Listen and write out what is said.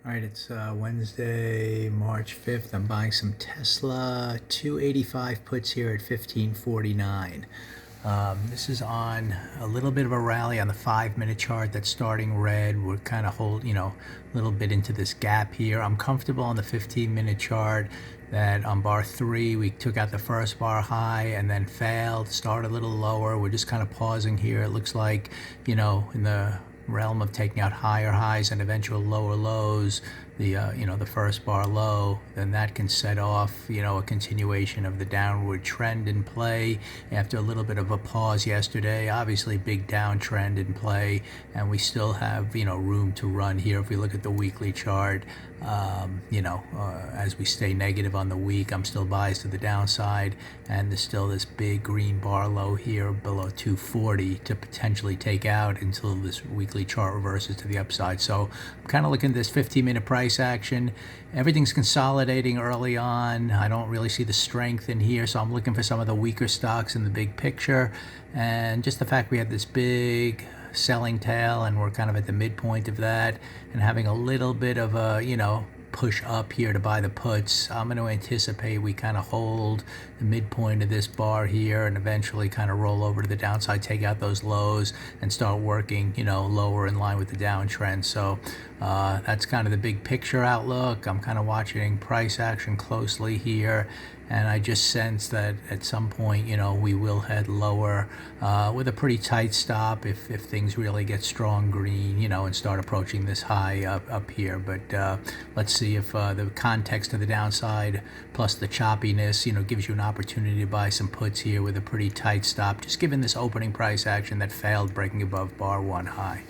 All right, it's Wednesday, March 5th. I'm buying some Tesla 285 puts here at 1549. This is on a little bit of a rally on the 5-minute chart that's starting red. We're kind of a little bit into this gap here. I'm comfortable on the 15-minute chart that on bar 3, we took out the first bar high and then failed, started a little lower. We're just kind of pausing here. It looks like, in the realm of taking out higher highs and eventual lower lows, the first bar low, then that can set off a continuation of the downward trend in play after a little bit of a pause yesterday. Obviously big downtrend in play, and we still have room to run here. If we look at the weekly chart, as we stay negative on the week, I'm still biased to the downside, and there's still this big green bar low here below 240 to potentially take out until this weekly chart reverses to the upside. So I'm kind of looking at this 15-minute price action. Everything's consolidating early on. I don't really see the strength in here, so I'm looking for some of the weaker stocks in the big picture. And just the fact we had this big selling tail and we're kind of at the midpoint of that and having a little bit of a push up here to buy the puts, I'm going to anticipate we kind of hold the midpoint of this bar here and eventually kind of roll over to the downside, take out those lows and start working lower in line with the downtrend. So that's kind of the big picture outlook. I'm kind of watching price action closely here, and I just sense that at some point we will head lower with a pretty tight stop if things really get strong green and start approaching this high up here. But let's see if the context of the downside plus the choppiness gives you an opportunity to buy some puts here with a pretty tight stop, just given this opening price action that failed breaking above bar 1 high.